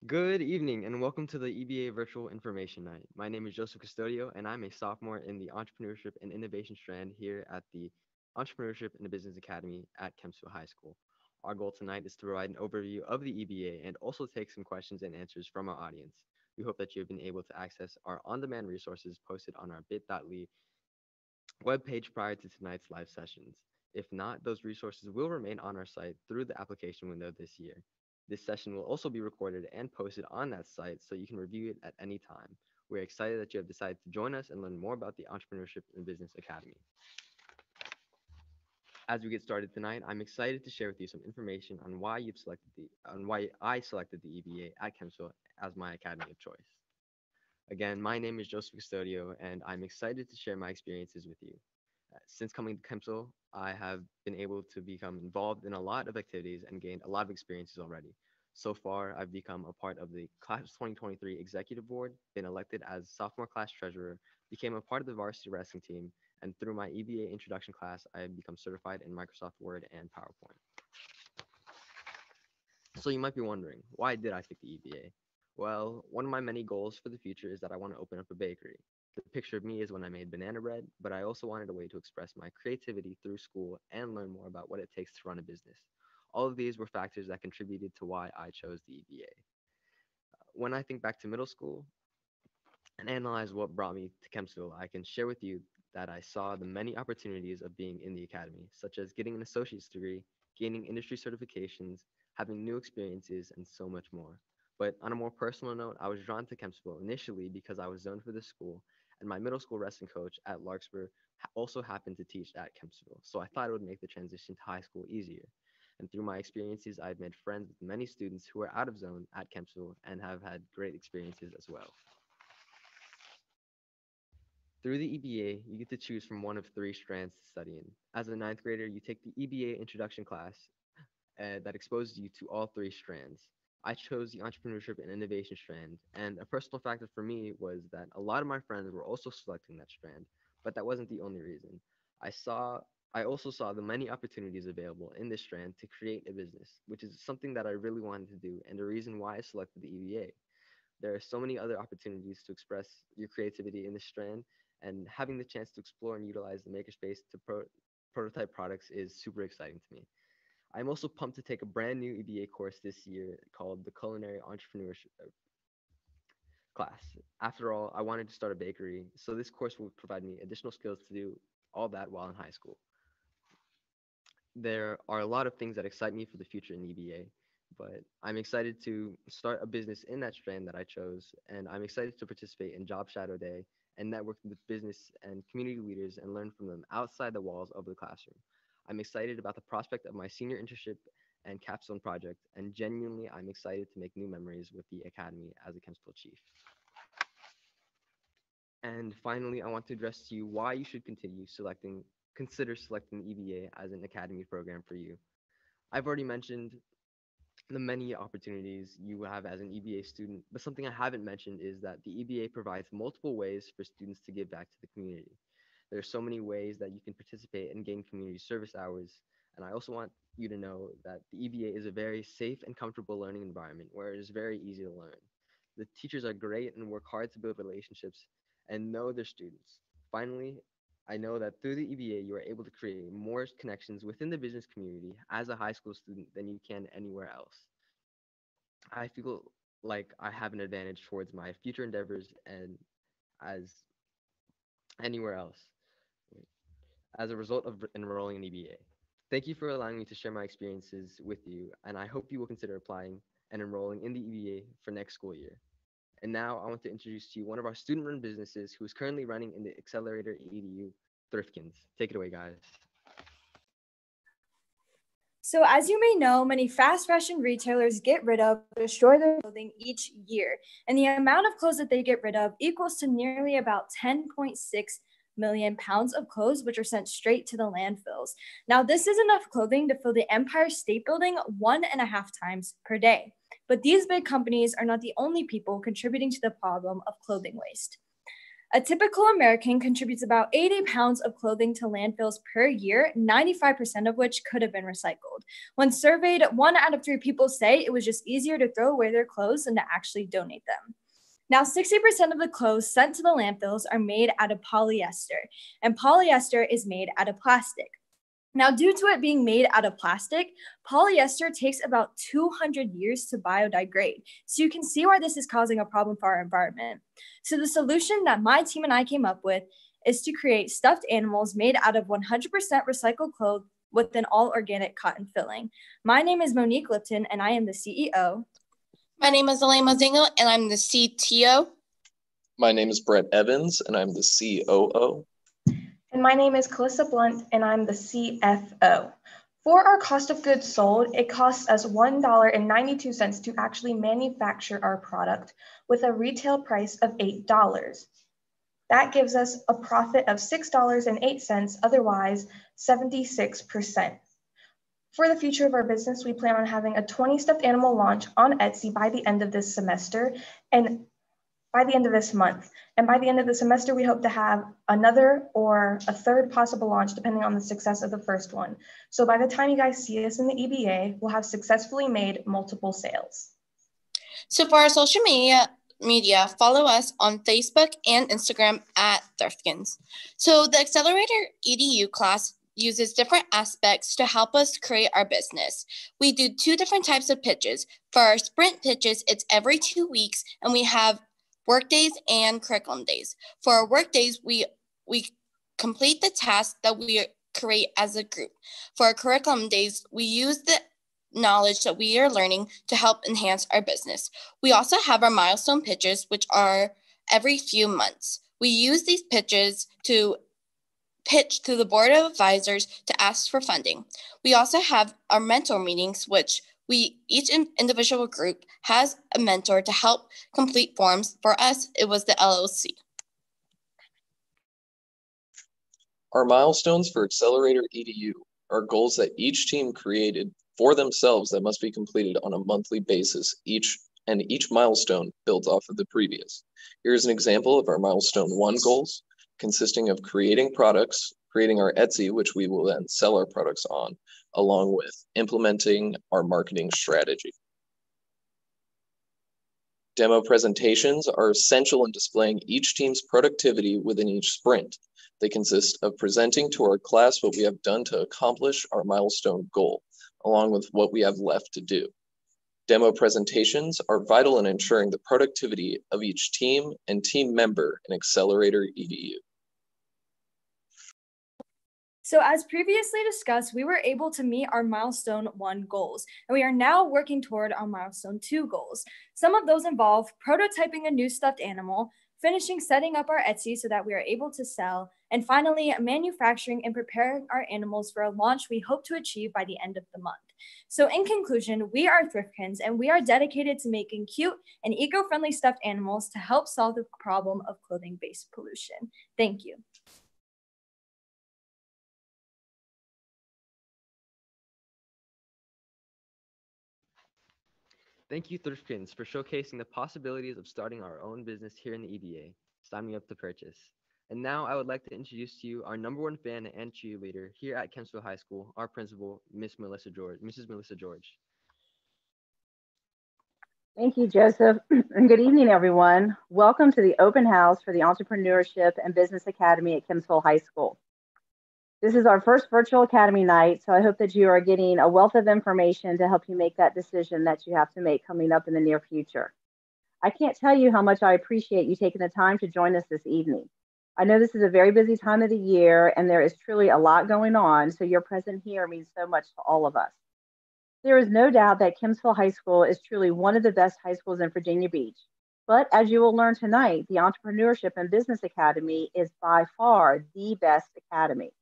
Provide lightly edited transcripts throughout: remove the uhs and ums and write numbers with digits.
Good evening and welcome to the EBA Virtual Information Night. My name is Joseph Custodio and I'm a sophomore in the Entrepreneurship and Innovation strand here at the Entrepreneurship and Business Academy at Kempsville High School. Our goal tonight is to provide an overview of the EBA and also take some questions and answers from our audience. We hope that you have been able to access our on-demand resources posted on our bit.ly webpage prior to tonight's live sessions. If not, those resources will remain on our site through the application window this year. This session will also be recorded and posted on that site so you can review it at any time. We're excited that you have decided to join us and learn more about the Entrepreneurship and Business Academy. As we get started tonight, I'm excited to share with you some information on why I selected the EBA at Kempsville as my academy of choice. Again, my name is Joseph Custodio, and I'm excited to share my experiences with you. Since coming to Kempsville, I have been able to become involved in a lot of activities and gained a lot of experiences already. So far, I've become a part of the Class of 2023 Executive Board, been elected as sophomore class treasurer, became a part of the varsity wrestling team, and through my EBA introduction class, I have become certified in Microsoft Word and PowerPoint. So you might be wondering, why did I pick the EBA? Well, one of my many goals for the future is that I want to open up a bakery. The picture of me is when I made banana bread, but I also wanted a way to express my creativity through school and learn more about what it takes to run a business. All of these were factors that contributed to why I chose the EBA. When I think back to middle school and analyze what brought me to Kempsville, I can share with you that I saw the many opportunities of being in the academy, such as getting an associate's degree, gaining industry certifications, having new experiences, and so much more. But on a more personal note, I was drawn to Kempsville initially because I was zoned for the school, and my middle school wrestling coach at Larkspur also happened to teach at Kempsville, so I thought it would make the transition to high school easier. And through my experiences, I've made friends with many students who are out of zone at Kempsville and have had great experiences as well. Through the EBA, you get to choose from one of three strands to study in. As a ninth grader, you take the EBA introduction class that exposes you to all three strands. I chose the entrepreneurship and innovation strand, and a personal factor for me was that a lot of my friends were also selecting that strand, but that wasn't the only reason. I saw I also saw the many opportunities available in this strand to create a business, which is something that I really wanted to do and the reason why I selected the EBA. There are so many other opportunities to express your creativity in this strand, and having the chance to explore and utilize the makerspace to prototype products is super exciting to me. I'm also pumped to take a brand new EBA course this year called the Culinary Entrepreneurship class. After all, I wanted to start a bakery, so this course will provide me additional skills to do all that while in high school. There are a lot of things that excite me for the future in EBA, but I'm excited to start a business in that strand that I chose, and I'm excited to participate in Job Shadow Day and network with business and community leaders and learn from them outside the walls of the classroom. I'm excited about the prospect of my senior internship and capstone project, and genuinely, I'm excited to make new memories with the Academy as a Kempsville chief. And finally, I want to address to you why you should consider selecting the EBA as an academy program for you. I've already mentioned the many opportunities you have as an EBA student, but something I haven't mentioned is that the EBA provides multiple ways for students to give back to the community. There are so many ways that you can participate and gain community service hours. And I also want you to know that the EBA is a very safe and comfortable learning environment where it is very easy to learn. The teachers are great and work hard to build relationships and know their students. Finally, I know that through the EBA, you are able to create more connections within the business community as a high school student than you can anywhere else. I feel like I have an advantage towards my future endeavors and as anywhere else as a result of enrolling in EBA. Thank you for allowing me to share my experiences with you, and I hope you will consider applying and enrolling in the EBA for next school year. And now I want to introduce to you one of our student-run businesses who is currently running in the Accelerator EDU, Thriftkins. Take it away, guys. So as you may know, many fast fashion retailers get rid of or destroy their clothing each year. And the amount of clothes that they get rid of equals to nearly about 10.6 million pounds of clothes, which are sent straight to the landfills. Now, this is enough clothing to fill the Empire State Building 1.5 times per day. But these big companies are not the only people contributing to the problem of clothing waste. A typical American contributes about 80 pounds of clothing to landfills per year, 95% of which could have been recycled. When surveyed, 1 out of 3 people say it was just easier to throw away their clothes than to actually donate them. Now, 60% of the clothes sent to the landfills are made out of polyester, and polyester is made out of plastic. Now, due to it being made out of plastic, polyester takes about 200 years to biodegrade. So you can see why this is causing a problem for our environment. So the solution that my team and I came up with is to create stuffed animals made out of 100% recycled cloth with an all organic cotton filling. My name is Monique Lipton, and I am the CEO. My name is Elaine Mozingo, and I'm the CTO. My name is Brett Evans, and I'm the COO. And my name is Calissa Blunt, and I'm the CFO. For our cost of goods sold, it costs us $1.92 to actually manufacture our product with a retail price of $8. That gives us a profit of $6.08, otherwise 76%. For the future of our business, we plan on having a 20 stuffed animal launch on Etsy by the end of this semester and by the end of this month. And by the end of the semester, we hope to have another or a third possible launch, depending on the success of the first one. So by the time you guys see us in the EBA, we'll have successfully made multiple sales. So for our social media, follow us on Facebook and Instagram at Thriftkins. So the Accelerator EDU class uses different aspects to help us create our business. We do 2 different types of pitches. For our sprint pitches, it's every 2 weeks, and we have work days and curriculum days. For our work days, we complete the tasks that we create as a group. For our curriculum days, we use the knowledge that we are learning to help enhance our business. We also have our milestone pitches, which are every few months. We use these pitches to pitch to the board of advisors to ask for funding. We also have our mentor meetings, which each individual group has a mentor to help complete forms. For us, it was the LLC. Our milestones for Accelerator EDU are goals that each team created for themselves that must be completed on a monthly basis. Each milestone builds off of the previous. Here's an example of our milestone 1 goals, consisting of creating products, creating our Etsy, which we will then sell our products on, along with implementing our marketing strategy. Demo presentations are essential in displaying each team's productivity within each sprint. They consist of presenting to our class what we have done to accomplish our milestone goal, along with what we have left to do. Demo presentations are vital in ensuring the productivity of each team and team member in Accelerator EDU. So as previously discussed, we were able to meet our milestone 1 goals, and we are now working toward our milestone 2 goals. Some of those involve prototyping a new stuffed animal, finishing setting up our Etsy so that we are able to sell, and finally manufacturing and preparing our animals for a launch we hope to achieve by the end of the month. So in conclusion, we are Thriftkins, and we are dedicated to making cute and eco-friendly stuffed animals to help solve the problem of clothing-based pollution. Thank you. Thank you, Thriftkins, for showcasing the possibilities of starting our own business here in the EBA, signing up to purchase. And now I would like to introduce to you our #1 fan and cheerleader here at Kempsville High School, our principal, Mrs. Melissa George. Thank you, Joseph, and good evening, everyone. Welcome to the open house for the Entrepreneurship and Business Academy at Kempsville High School. This is our first virtual academy night, so I hope that you are getting a wealth of information to help you make that decision that you have to make coming up in the near future. I can't tell you how much I appreciate you taking the time to join us this evening. I know this is a very busy time of the year, and there is truly a lot going on, so your presence here means so much to all of us. There is no doubt that Kempsville High School is truly one of the best high schools in Virginia Beach. But as you will learn tonight, the Entrepreneurship and Business Academy is by far the best academy.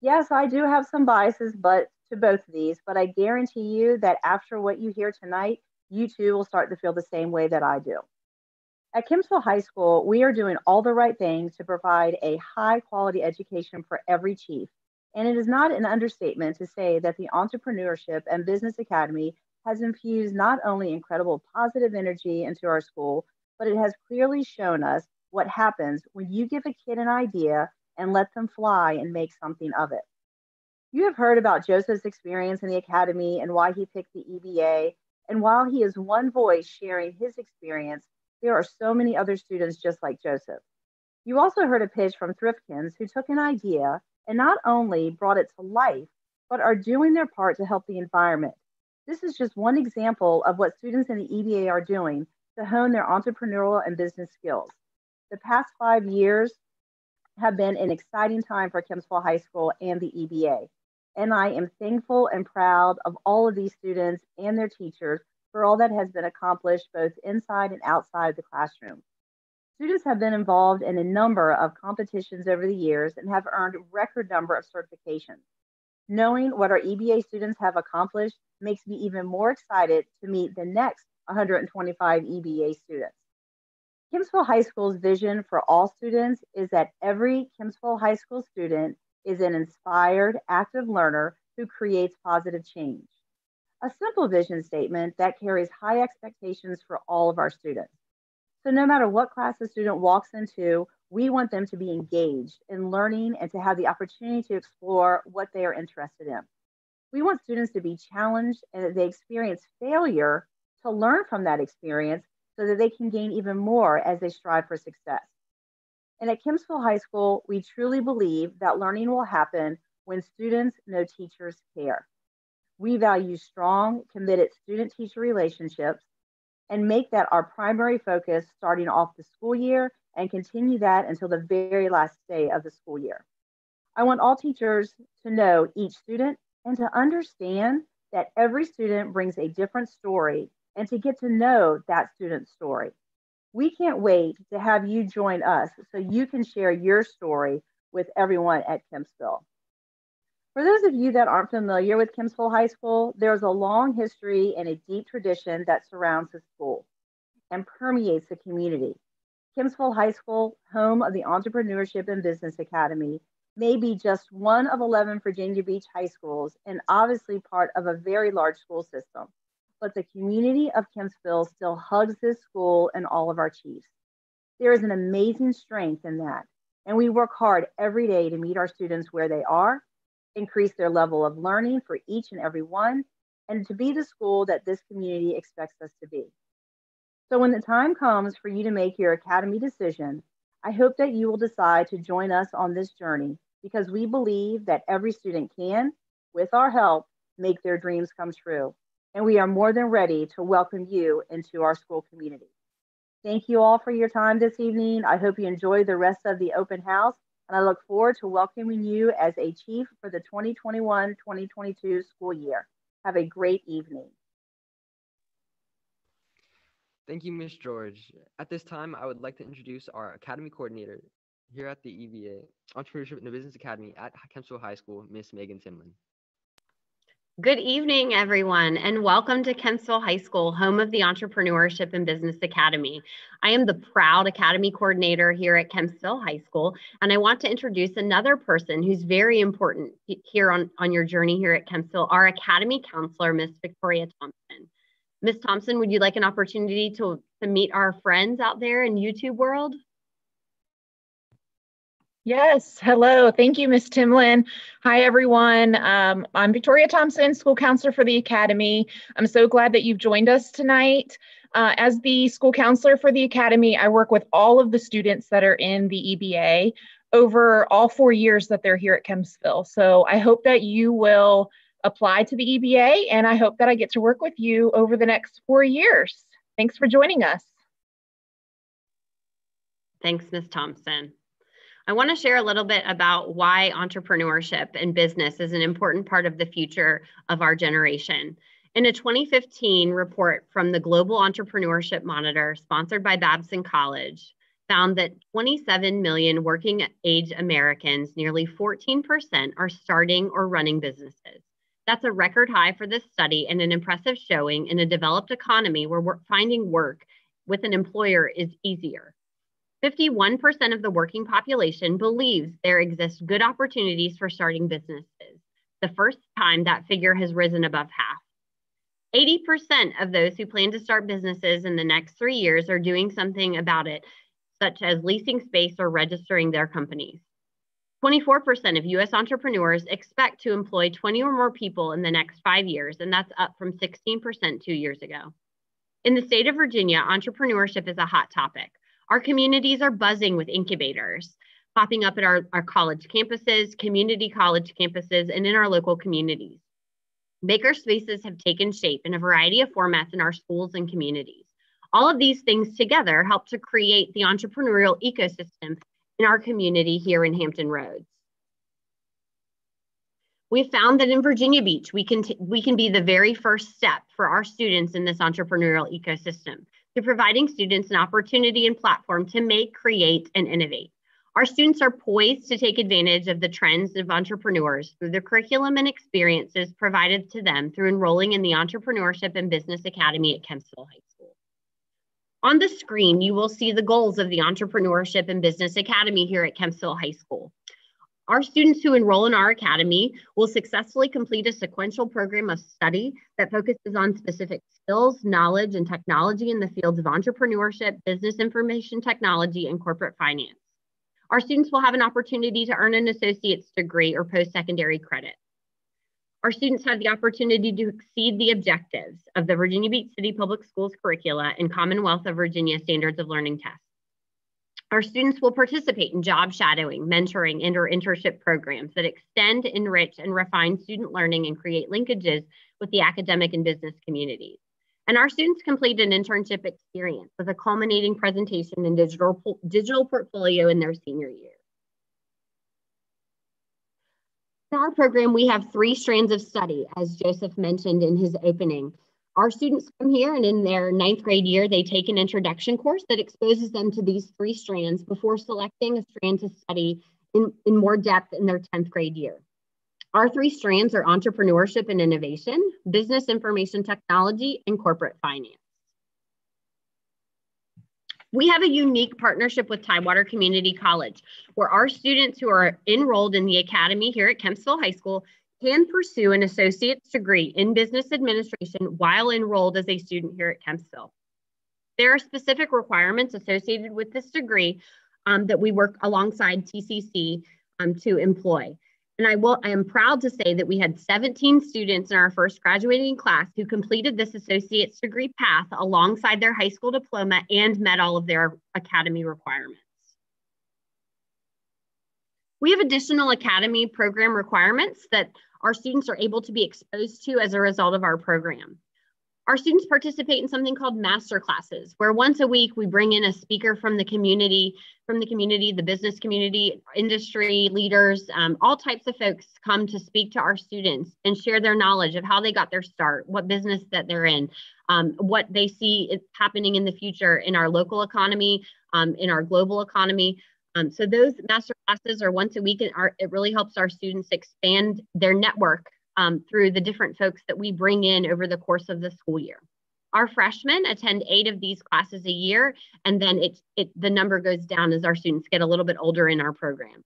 Yes, I do have some biases to both of these, but I guarantee you that after what you hear tonight, you too will start to feel the same way that I do. At Kempsville High School, we are doing all the right things to provide a high quality education for every chief. And it is not an understatement to say that the Entrepreneurship and Business Academy has infused not only incredible positive energy into our school, but it has clearly shown us what happens when you give a kid an idea and let them fly and make something of it. You have heard about Joseph's experience in the academy and why he picked the EBA. And while he is one voice sharing his experience, there are so many other students just like Joseph. You also heard a pitch from Thriftkins who took an idea and not only brought it to life, but are doing their part to help the environment. This is just one example of what students in the EBA are doing to hone their entrepreneurial and business skills. The past 5 years have been an exciting time for Kempsville High School and the EBA. And I am thankful and proud of all of these students and their teachers for all that has been accomplished both inside and outside the classroom. Students have been involved in a number of competitions over the years and have earned a record number of certifications. Knowing what our EBA students have accomplished makes me even more excited to meet the next 125 EBA students. Kempsville High School's vision for all students is that every Kempsville High School student is an inspired, active learner who creates positive change. A simple vision statement that carries high expectations for all of our students. So no matter what class a student walks into, we want them to be engaged in learning and to have the opportunity to explore what they are interested in. We want students to be challenged and that they experience failure to learn from that experience so that they can gain even more as they strive for success. And at Kempsville High School, we truly believe that learning will happen when students know teachers care. We value strong, committed student-teacher relationships and make that our primary focus starting off the school year and continue that until the very last day of the school year. I want all teachers to know each student and to understand that every student brings a different story and to get to know that student's story. We can't wait to have you join us so you can share your story with everyone at Kempsville. For those of you that aren't familiar with Kempsville High School, there's a long history and a deep tradition that surrounds the school and permeates the community. Kempsville High School, home of the Entrepreneurship and Business Academy, may be just one of 11 Virginia Beach high schools and obviously part of a very large school system. But the community of Kempsville still hugs this school and all of our chiefs. There is an amazing strength in that, and we work hard every day to meet our students where they are, increase their level of learning for each and every one, and to be the school that this community expects us to be. So when the time comes for you to make your academy decision, I hope that you will decide to join us on this journey because we believe that every student can, with our help, make their dreams come true. And we are more than ready to welcome you into our school community. Thank you all for your time this evening. I hope you enjoy the rest of the open house, and I look forward to welcoming you as a chief for the 2021-2022 school year. Have a great evening. Thank you, Ms. George. At this time, I would like to introduce our Academy Coordinator here at the EBA, Entrepreneurship and Business Academy at Kempsville High School, Ms. Megan Timlin. Good evening, everyone, and welcome to Kempsville High School, home of the Entrepreneurship and Business Academy. I am the proud Academy Coordinator here at Kempsville High School, and I want to introduce another person who's very important here on your journey here at Kempsville, our Academy Counselor, Ms. Victoria Thompson. Ms. Thompson, would you like an opportunity to meet our friends out there in YouTube world? Yes, hello. Thank you, Ms. Timlin. Hi, everyone. I'm Victoria Thompson, school counselor for the Academy. I'm so glad that you've joined us tonight. As the school counselor for the Academy, I work with all of the students that are in the EBA over all 4 years that they're here at Kempsville. So I hope that you will apply to the EBA, and I hope that I get to work with you over the next 4 years. Thanks for joining us. Thanks, Ms. Thompson. I want to share a little bit about why entrepreneurship and business is an important part of the future of our generation. In a 2015 report from the Global Entrepreneurship Monitor, sponsored by Babson College, found that 27 million working age Americans, nearly 14%, are starting or running businesses. That's a record high for this study and an impressive showing in a developed economy where finding work with an employer is easier. 51% of the working population believes there exist good opportunities for starting businesses, the first time that figure has risen above half. 80% of those who plan to start businesses in the next 3 years are doing something about it such as leasing space or registering their companies. 24% of U.S. entrepreneurs expect to employ 20 or more people in the next 5 years, and that's up from 16% 2 years ago. In the state of Virginia, entrepreneurship is a hot topic. Our communities are buzzing with incubators popping up at our college campuses, community college campuses, and in our local communities. Maker spaces have taken shape in a variety of formats in our schools and communities. All of these things together help to create the entrepreneurial ecosystem in our community here in Hampton Roads. We found that in Virginia Beach, we can be the very first step for our students in this entrepreneurial ecosystem through providing students an opportunity and platform to make, create, and innovate. Our students are poised to take advantage of the trends of entrepreneurs through the curriculum and experiences provided to them through enrolling in the Entrepreneurship and Business Academy at Kempsville High School. On the screen, you will see the goals of the Entrepreneurship and Business Academy here at Kempsville High School. Our students who enroll in our academy will successfully complete a sequential program of study that focuses on specific skills, knowledge, and technology in the fields of entrepreneurship, business information technology, and corporate finance. Our students will have an opportunity to earn an associate's degree or post-secondary credit. Our students have the opportunity to exceed the objectives of the Virginia Beach City Public Schools curricula and Commonwealth of Virginia Standards of Learning tests. Our students will participate in job shadowing, mentoring, and/or internship programs that extend, enrich, and refine student learning and create linkages with the academic and business communities. And our students complete an internship experience with a culminating presentation and digital portfolio in their senior year. In our program, we have 3 strands of study, as Joseph mentioned in his opening. Our students come here and in their 9th grade year, they take an introduction course that exposes them to these 3 strands before selecting a strand to study in more depth in their 10th grade year. Our 3 strands are entrepreneurship and innovation, business information technology, and corporate finance. We have a unique partnership with Tidewater Community College, where our students who are enrolled in the academy here at Kempsville High School can pursue an associate's degree in business administration while enrolled as a student here at Kempsville. There are specific requirements associated with this degree that we work alongside TCC to employ. And I am proud to say that we had 17 students in our first graduating class who completed this associate's degree path alongside their high school diploma and met all of their academy requirements. We have additional academy program requirements that our students are able to be exposed to as a result of our program. Our students participate in something called master classes, where once a week we bring in a speaker from the community, the business community, industry leaders, all types of folks come to speak to our students and share their knowledge of how they got their start, what business that they're in, what they see is happening in the future in our local economy, in our global economy. So those master classes are once a week, and it really helps our students expand their network through the different folks that we bring in over the course of the school year. Our freshmen attend 8 of these classes a year, and then the number goes down as our students get a little bit older in our program.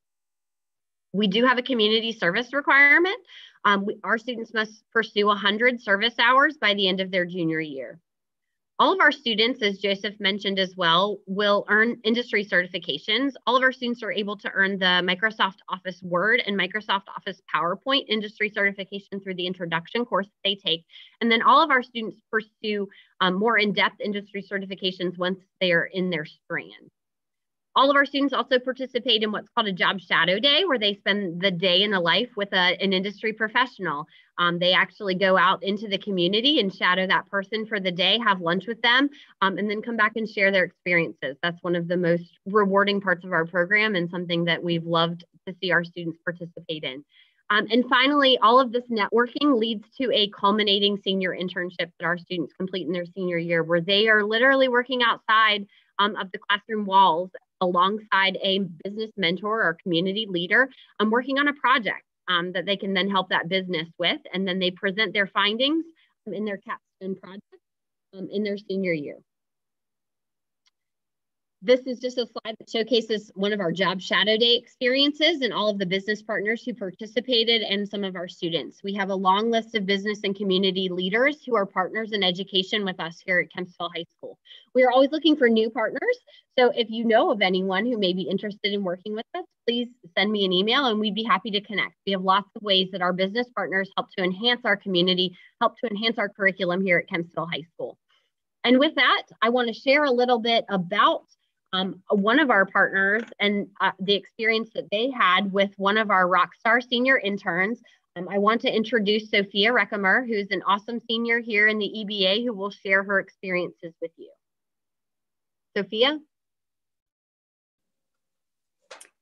We do have a community service requirement. Our students must pursue 100 service hours by the end of their junior year. All of our students, as Joseph mentioned as well, will earn industry certifications. All of our students are able to earn the Microsoft Office Word and Microsoft Office PowerPoint industry certification through the introduction course that they take. And then all of our students pursue more in-depth industry certifications once they are in their strand. All of our students also participate in what's called a job shadow day, where they spend the day in the life with an industry professional. They actually go out into the community and shadow that person for the day, have lunch with them, and then come back and share their experiences. That's one of the most rewarding parts of our program and something that we've loved to see our students participate in. And finally, all of this networking leads to a culminating senior internship that our students complete in their senior year, where they are literally working outside of the classroom walls alongside a business mentor or community leader, working on a project that they can then help that business with, and then they present their findings in their capstone project in their senior year. This is just a slide that showcases one of our job shadow day experiences and all of the business partners who participated and some of our students. We have a long list of business and community leaders who are partners in education with us here at Kempsville High School. We are always looking for new partners. So if you know of anyone who may be interested in working with us, please send me an email and we'd be happy to connect. We have lots of ways that our business partners help to enhance our community, help to enhance our curriculum here at Kempsville High School. And with that, I want to share a little bit about one of our partners and the experience that they had with one of our Rockstar senior interns. I want to introduce Sophia Reckamer, who's an awesome senior here in the EBA who will share her experiences with you. Sophia?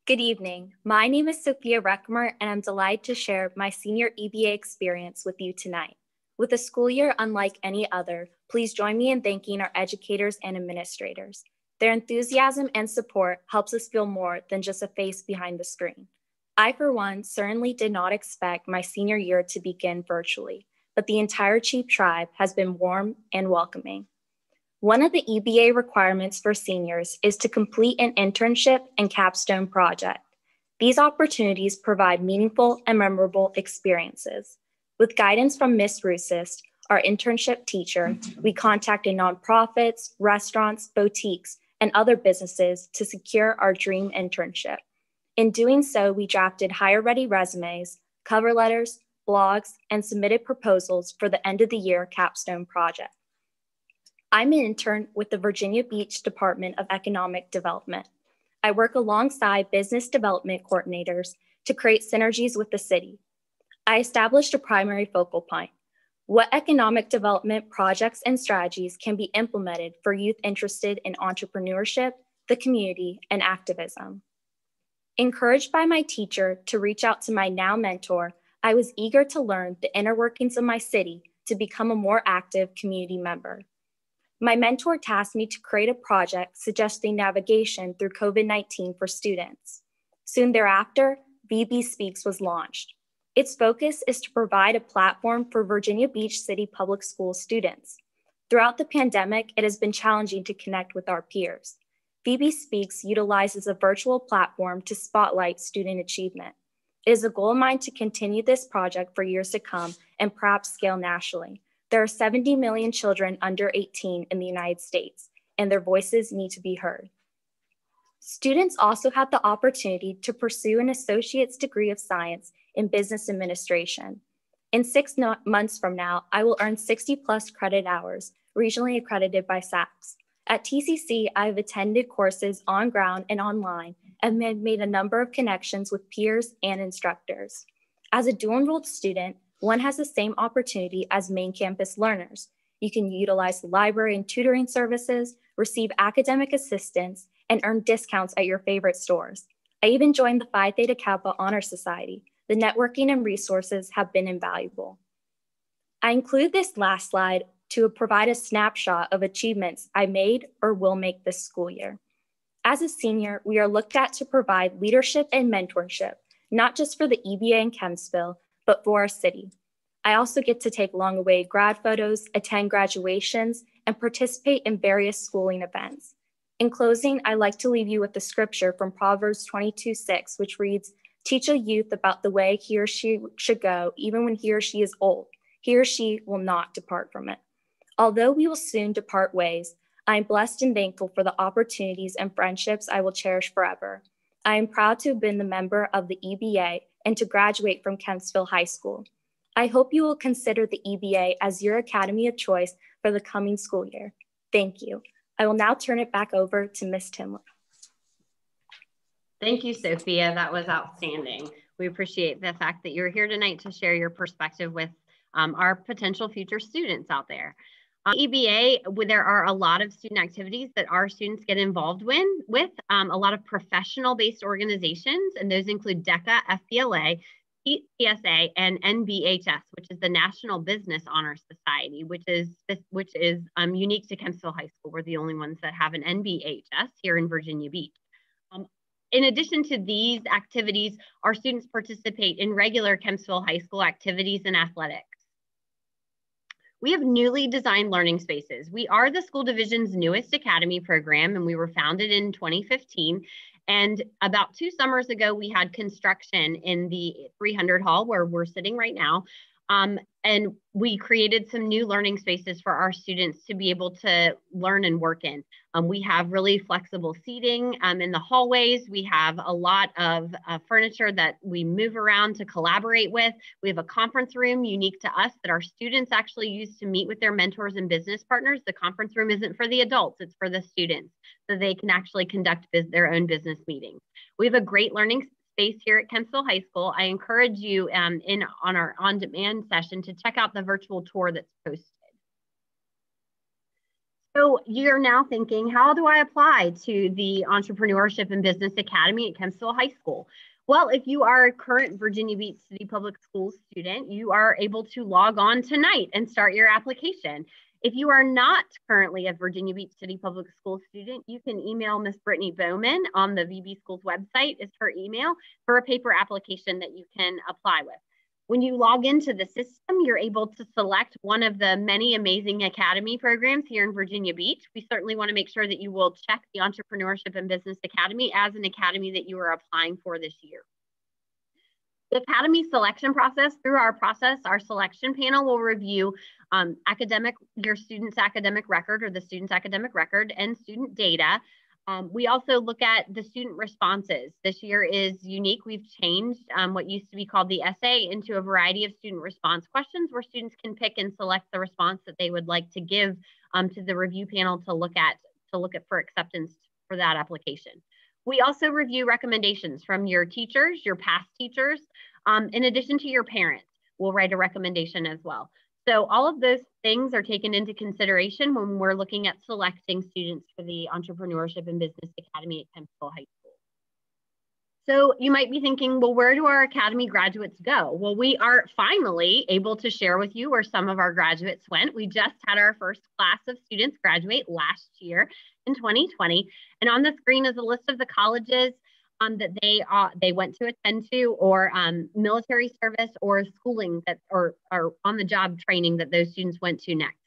Good evening. My name is Sophia Reckamer, and I'm delighted to share my senior EBA experience with you tonight. With a school year unlike any other, please join me in thanking our educators and administrators. Their enthusiasm and support helps us feel more than just a face behind the screen. I, for one, certainly did not expect my senior year to begin virtually, but the entire Chief Tribe has been warm and welcoming. One of the EBA requirements for seniors is to complete an internship and capstone project. These opportunities provide meaningful and memorable experiences. With guidance from Ms. Rusist, our internship teacher, we contacted nonprofits, restaurants, boutiques, and other businesses to secure our dream internship. In doing so, we drafted hire-ready resumes, cover letters, blogs, and submitted proposals for the end of the year capstone project. I'm an intern with the Virginia Beach Department of Economic Development. I work alongside business development coordinators to create synergies with the city. I established a primary focal point: what economic development projects and strategies can be implemented for youth interested in entrepreneurship, the community, and activism. Encouraged by my teacher to reach out to my now mentor, I was eager to learn the inner workings of my city to become a more active community member. My mentor tasked me to create a project suggesting navigation through COVID-19 for students. Soon thereafter, VB Speaks was launched. Its focus is to provide a platform for Virginia Beach City Public Schools students. Throughout the pandemic, it has been challenging to connect with our peers. VB Speaks utilizes a virtual platform to spotlight student achievement. It is a goal of mine to continue this project for years to come and perhaps scale nationally. There are 70 million children under 18 in the United States, and their voices need to be heard. Students also have the opportunity to pursue an associate's degree of science in business administration. In 6 months from now, I will earn 60+ credit hours, regionally accredited by SACS. At TCC, I have attended courses on ground and online and have made a number of connections with peers and instructors. As a dual-enrolled student, one has the same opportunity as main campus learners. You can utilize the library and tutoring services, receive academic assistance, and earn discounts at your favorite stores. I even joined the Phi Theta Kappa Honor Society. The networking and resources have been invaluable. I include this last slide to provide a snapshot of achievements I made or will make this school year. As a senior, we are looked at to provide leadership and mentorship, not just for the EBA in Kempsville, but for our city. I also get to take long-awaited grad photos, attend graduations, and participate in various schooling events. In closing, I'd like to leave you with the scripture from Proverbs 22:6, which reads, "Teach a youth about the way he or she should go, even when he or she is old. He or she will not depart from it." Although we will soon depart ways, I am blessed and thankful for the opportunities and friendships I will cherish forever. I am proud to have been the member of the EBA and to graduate from Kempsville High School. I hope you will consider the EBA as your academy of choice for the coming school year. Thank you. I will now turn it back over to Ms. Timlin. Thank you, Sophia. That was outstanding. We appreciate the fact that you're here tonight to share your perspective with our potential future students out there. EBA, there are a lot of student activities that our students get involved with a lot of professional-based organizations, and those include DECA, FBLA, PSA, and NBHS, which is the National Business Honor Society, which is unique to Kempsville High School. We're the only ones that have an NBHS here in Virginia Beach. In addition to these activities, our students participate in regular Kempsville High School activities and athletics. We have newly designed learning spaces. We are the school division's newest academy program, and we were founded in 2015. And about 2 summers ago, we had construction in the 300 hall where we're sitting right now. And we created some new learning spaces for our students to be able to learn and work in. We have really flexible seating in the hallways. We have a lot of furniture that we move around to collaborate with. We have a conference room unique to us that our students actually use to meet with their mentors and business partners. The conference room isn't for the adults, it's for the students, so they can actually conduct their own business meetings. We have a great learning space here at Kempsville High School. I encourage you on our on-demand session to check out the virtual tour that's posted. So you're now thinking, how do I apply to the Entrepreneurship and Business Academy at Kempsville High School? Well, if you are a current Virginia Beach City Public Schools student, you are able to log on tonight and start your application. If you are not currently a Virginia Beach City Public Schools student, you can email Miss Brittany Bowman on the VB Schools website is her email for a paper application that you can apply with. When you log into the system, you're able to select one of the many amazing academy programs here in Virginia Beach. We certainly want to make sure that you will check the Entrepreneurship and Business Academy as an academy that you are applying for this year. The academy selection process, through our process, our selection panel will review your student's academic record or the student's academic record and student data. We also look at the student responses. This year is unique. We've changed what used to be called the essay into a variety of student response questions where students can pick and select the response that they would like to give to the review panel to look at for acceptance for that application. We also review recommendations from your teachers, your past teachers, in addition to your parents. We'll write a recommendation as well. So all of those things are taken into consideration when we're looking at selecting students for the Entrepreneurship and Business Academy at Kempsville High School. So you might be thinking, well, where do our academy graduates go? Well, we are finally able to share with you where some of our graduates went. We just had our first class of students graduate last year in 2020. And on the screen is a list of the colleges that they went to attend to, or military service or schooling that or on the job training that those students went to next.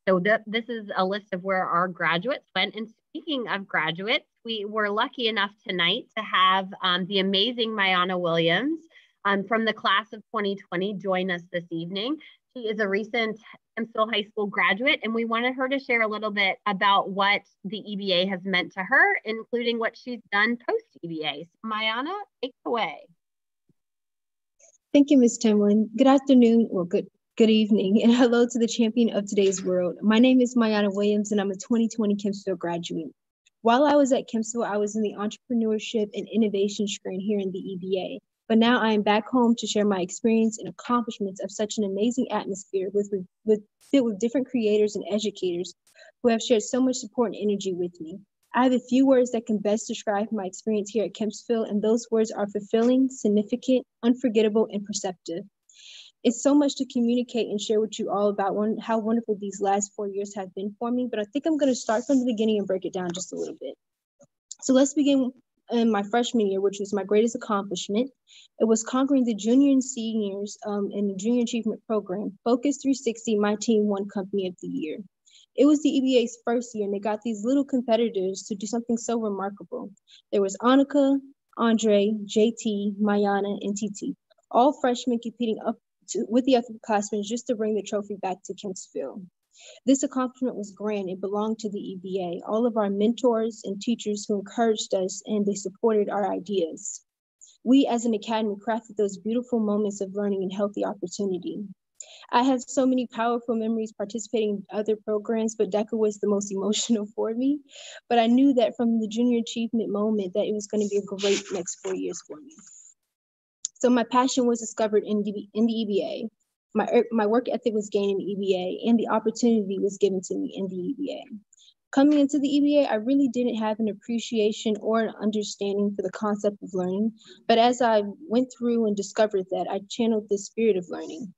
So this is a list of where our graduates went. And speaking of graduates, we were lucky enough tonight to have the amazing Mayana Williams from the class of 2020 join us this evening. She is a recent Kempsville High School graduate, and we wanted her to share a little bit about what the EBA has meant to her, including what she's done post-EBA. So Mayana, take it away. Thank you, Ms. Timlin. Good afternoon, or good evening, and hello to the champion of today's world. My name is Mayana Williams, and I'm a 2020 Kempsville graduate. While I was at Kempsville, I was in the Entrepreneurship and Innovation strain here in the EBA. But now I am back home to share my experience and accomplishments of such an amazing atmosphere filled with different creators and educators who have shared so much support and energy with me. I have a few words that can best describe my experience here at Kempsville, and those words are fulfilling, significant, unforgettable, and perceptive. It's so much to communicate and share with you all about how wonderful these last 4 years have been for me, but I think I'm going to start from the beginning and break it down just a little bit. So let's begin in my freshman year, which was my greatest accomplishment. It was conquering the junior and seniors in the Junior Achievement Program. Focus 360, my team won Company of the Year. It was the EBA's first year, and they got these little competitors to do something so remarkable. There was Annika, Andre, JT, Mayana, and TT, all freshmen competing with the upperclassmen just to bring the trophy back to Kempsville. This accomplishment was grand. It belonged to the EBA, all of our mentors and teachers who encouraged us, and they supported our ideas. We as an academy crafted those beautiful moments of learning and healthy opportunity. I have so many powerful memories participating in other programs, but DECA was the most emotional for me. But I knew that from the junior achievement moment that it was going to be a great next 4 years for me. So my passion was discovered in the EBA. My work ethic was gained in the EBA, and the opportunity was given to me in the EBA. Coming into the EBA, I really didn't have an appreciation or an understanding for the concept of learning, but as I went through and discovered that, I channeled the spirit of learning.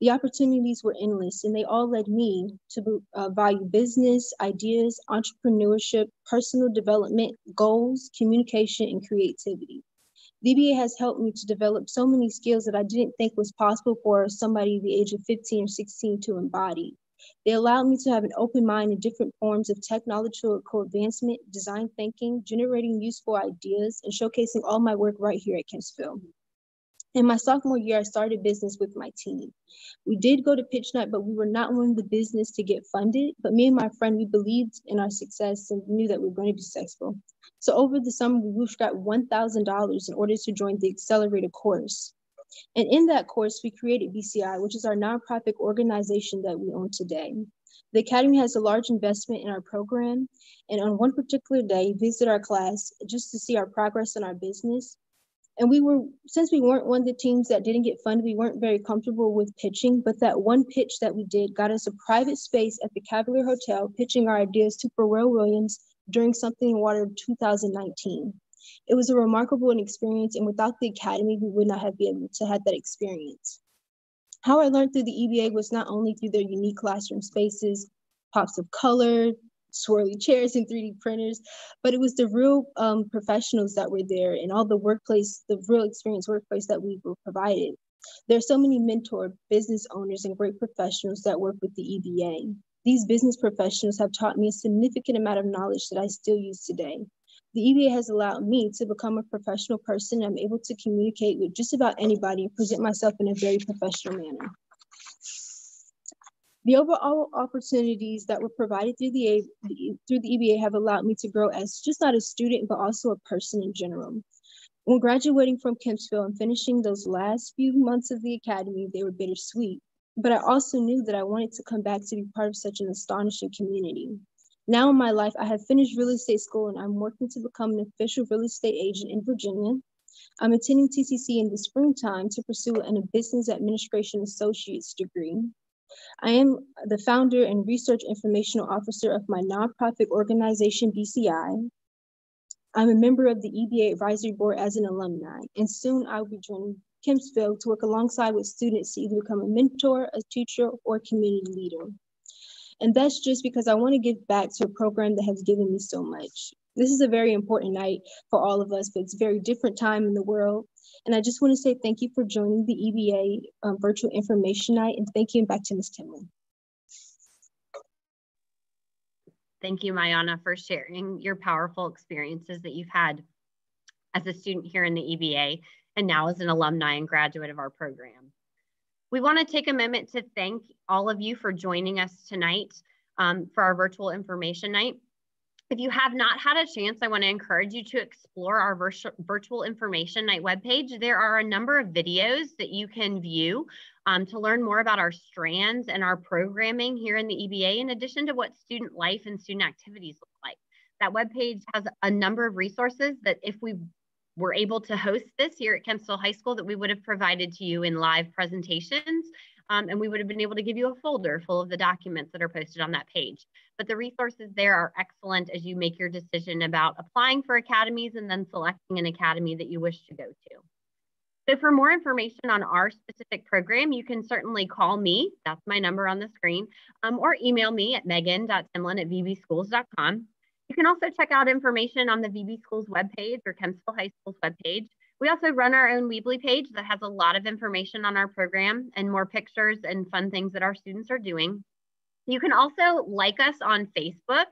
The opportunities were endless, and they all led me to value business, ideas, entrepreneurship, personal development, goals, communication, and creativity. The EBA has helped me to develop so many skills that I didn't think was possible for somebody the age of 15 or 16 to embody. They allowed me to have an open mind in different forms of technological advancement, design thinking, generating useful ideas, and showcasing all my work right here at Kempsville. In my sophomore year, I started business with my team. We did go to pitch night, but we were not one of the business to get funded. But me and my friend, we believed in our success and knew that we were going to be successful. So over the summer, we bootstrapped $1,000 in order to join the accelerator course. And in that course, we created BCI, which is our nonprofit organization that we own today. The Academy has a large investment in our program. And on one particular day, visited our class just to see our progress in our business. And since we weren't one of the teams that didn't get funded, we weren't very comfortable with pitching, but that one pitch that we did got us a private space at the Cavalier Hotel, pitching our ideas to Pharrell Williams during Something in Water of 2019. It was a remarkable experience, and without the Academy, we would not have been able to have that experience. How I learned through the EBA was not only through their unique classroom spaces, pops of color, swirly chairs and 3D printers, but it was the real professionals that were there and all the real experience workplace that we were provided. There are so many mentor business owners and great professionals that work with the EBA. These business professionals have taught me a significant amount of knowledge that I still use today. The EBA has allowed me to become a professional person. I'm able to communicate with just about anybody and present myself in a very professional manner. The overall opportunities that were provided through the EBA have allowed me to grow as just not a student, but also a person in general. When graduating from Kempsville and finishing those last few months of the Academy, they were bittersweet. But I also knew that I wanted to come back to be part of such an astonishing community. Now in my life, I have finished real estate school and I'm working to become an official real estate agent in Virginia. I'm attending TCC in the springtime to pursue a business administration associate's degree. I am the founder and research informational officer of my nonprofit organization, BCI. I'm a member of the EBA advisory board as an alumni, and soon I will be joining Kempsville to work alongside with students to either become a mentor, a teacher, or a community leader. And that's just because I want to give back to a program that has given me so much. This is a very important night for all of us, but it's a very different time in the world. And I just want to say thank you for joining the EBA Virtual Information Night, and thank you, and back to Ms. Timlin. Thank you, Mayana, for sharing your powerful experiences that you've had as a student here in the EBA and now as an alumni and graduate of our program. We want to take a moment to thank all of you for joining us tonight for our Virtual Information Night. If you have not had a chance, I want to encourage you to explore our Virtual Information Night webpage. There are a number of videos that you can view to learn more about our strands and our programming here in the EBA, in addition to what student life and student activities look like. That webpage has a number of resources that if we were able to host this here at Kempsville High School, that we would have provided to you in live presentations. And we would have been able to give you a folder full of the documents that are posted on that page. But the resources there are excellent as you make your decision about applying for academies and then selecting an academy that you wish to go to. So for more information on our specific program, you can certainly call me, that's my number on the screen, or email me at megan.timlin@vbschools.com. You can also check out information on the VB Schools webpage or Kempsville High School's webpage. We also run our own Weebly page that has a lot of information on our program and more pictures and fun things that our students are doing. You can also like us on Facebook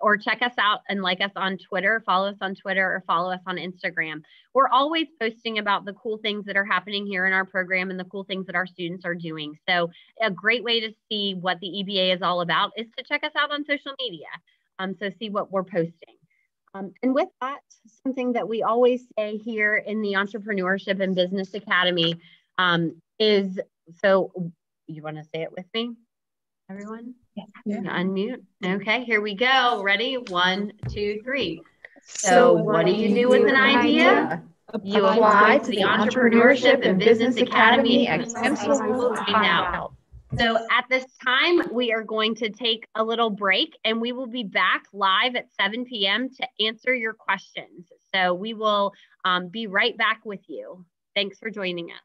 or check us out and like us on Twitter, follow us on Twitter or follow us on Instagram. We're always posting about the cool things that are happening here in our program and the cool things that our students are doing. So a great way to see what the EBA is all about is to check us out on social media. So see what we're posting. And with that, something that we always say here in the Entrepreneurship and Business Academy is, so you want to say it with me, everyone? Yeah. Unmute. Okay, here we go. Ready? 1, 2, 3. So what do you do with an idea? You apply to the Entrepreneurship and Business Academy at Kempsville to find out. So at this time, we are going to take a little break and we will be back live at 7 p.m. to answer your questions. So we will be right back with you. Thanks for joining us.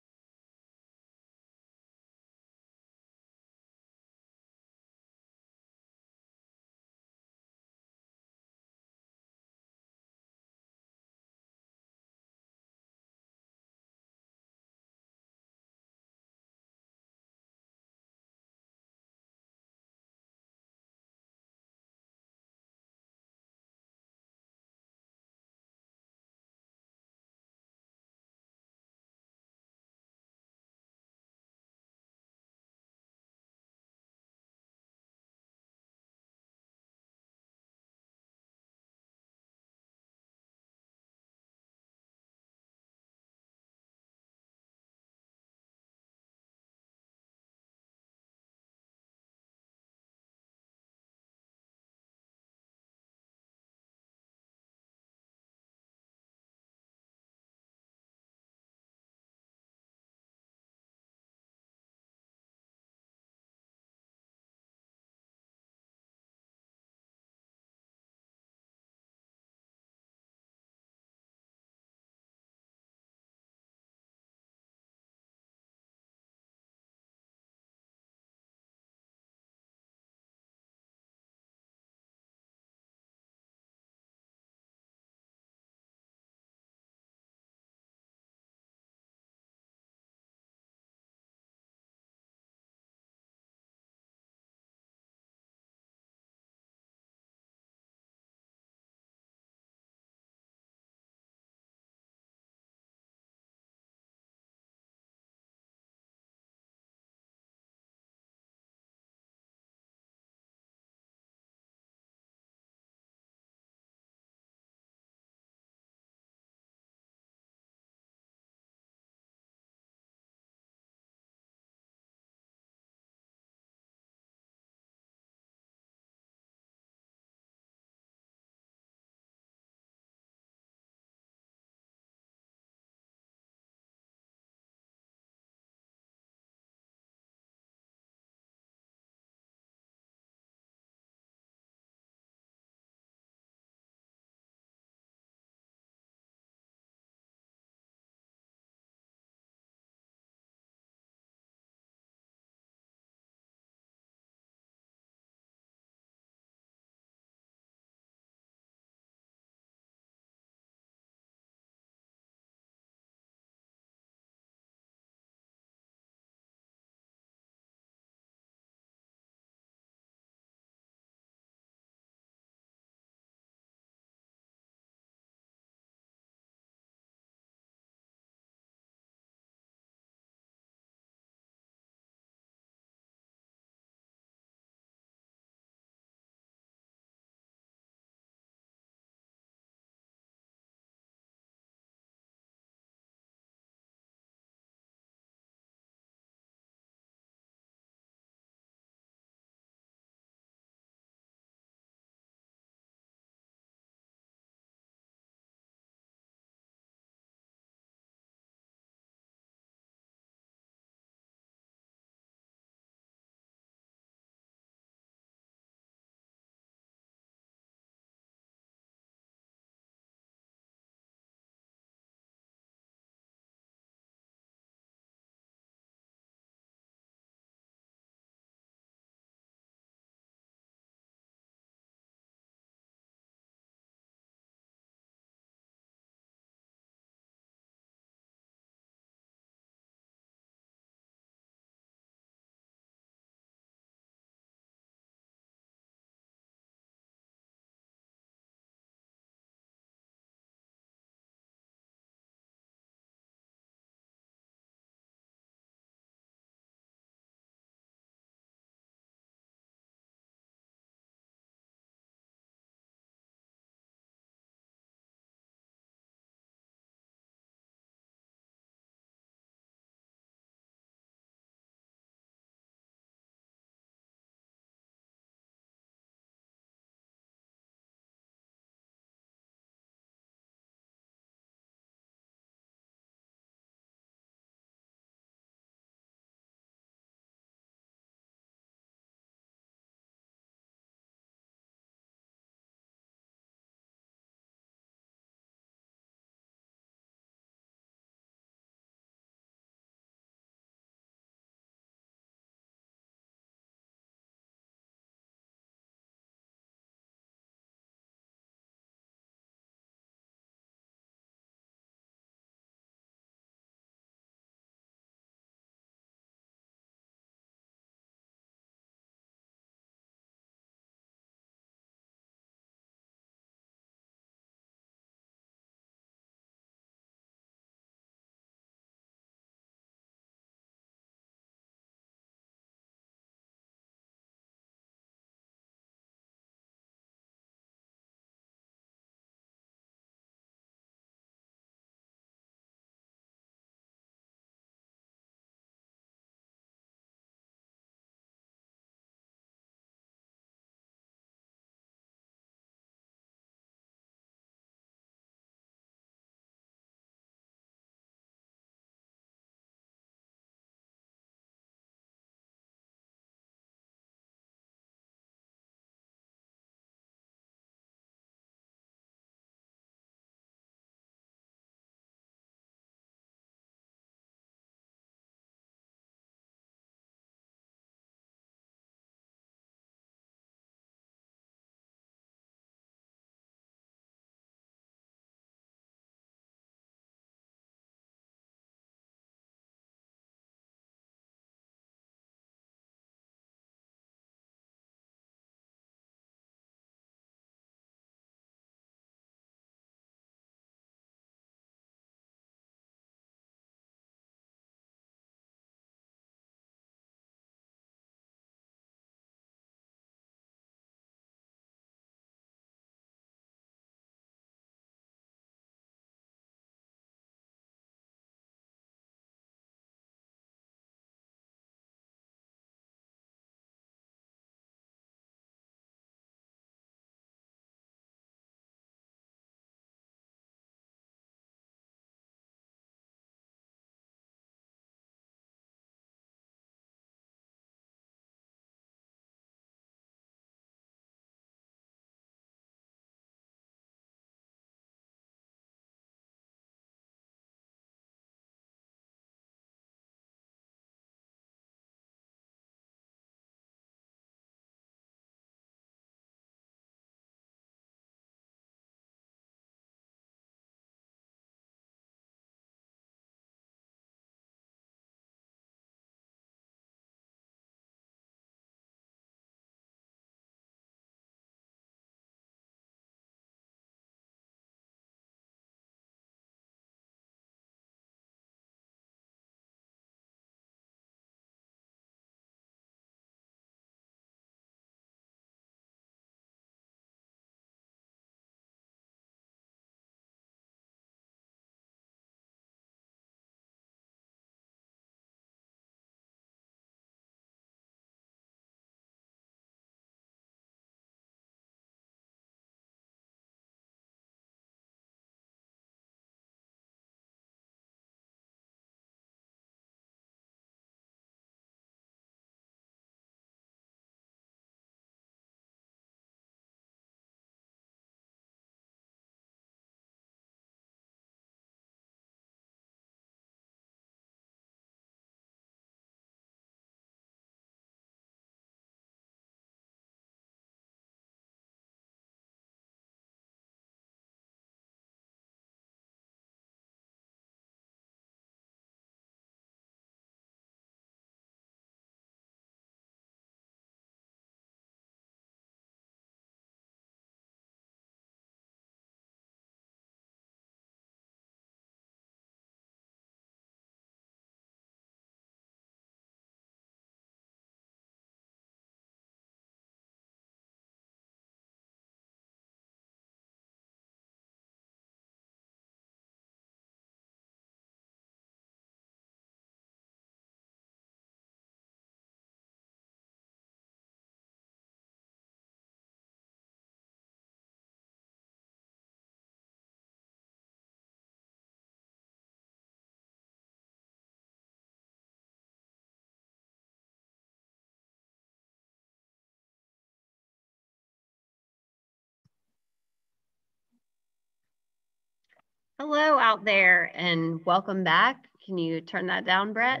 Hello out there and welcome back. Can you turn that down, Brett?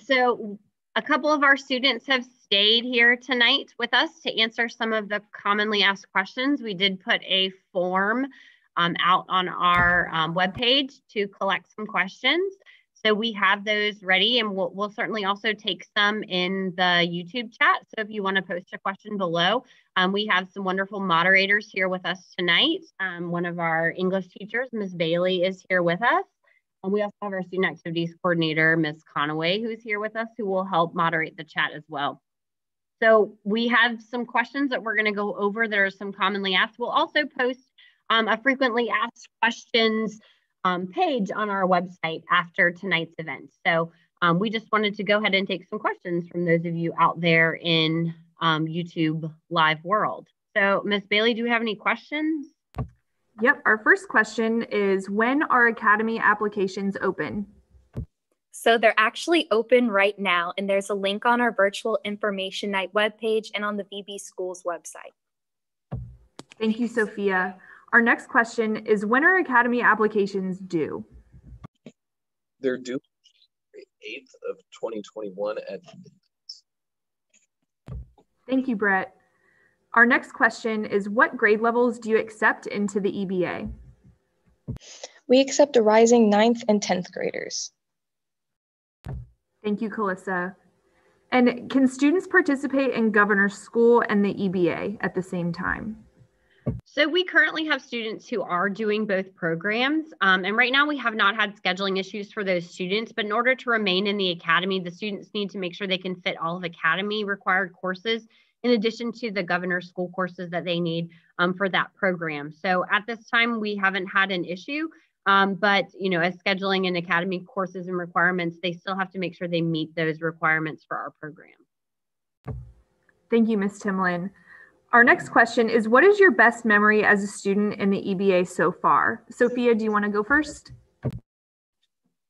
So a couple of our students have stayed here tonight with us to answer some of the commonly asked questions. We did put a form out on our webpage to collect some questions. So we have those ready, and we'll certainly also take some in the YouTube chat. So if you want to post a question below, we have some wonderful moderators here with us tonight. One of our English teachers, Ms. Bailey, is here with us. And we also have our student activities coordinator, Ms. Conaway, who's here with us, who will help moderate the chat as well. So we have some questions that we're going to go over. There are some commonly asked. We'll also post a frequently asked questions page on our website after tonight's event. So we just wanted to go ahead and take some questions from those of you out there in YouTube live world. So Ms. Bailey, do you have any questions? Yep, our first question is, when are Academy applications open? So they're actually open right now, and there's a link on our virtual information night webpage and on the VB Schools website. Thank you, Sophia. Our next question is, when are Academy applications due? They're due 8th of 2021 at. Thank you, Brett. Our next question is, what grade levels do you accept into the EBA? We accept a rising 9th and 10th graders. Thank you, Calissa. And can students participate in Governor's School and the EBA at the same time? So we currently have students who are doing both programs. And right now we have not had scheduling issues for those students, but in order to remain in the Academy, the students need to make sure they can fit all of Academy required courses in addition to the Governor's School courses that they need for that program. So at this time, we haven't had an issue, but as scheduling and Academy courses and requirements, they still have to make sure they meet those requirements for our program. Thank you, Ms. Timlin. Our next question is, what is your best memory as a student in the EBA so far? Sophia, do you want to go first?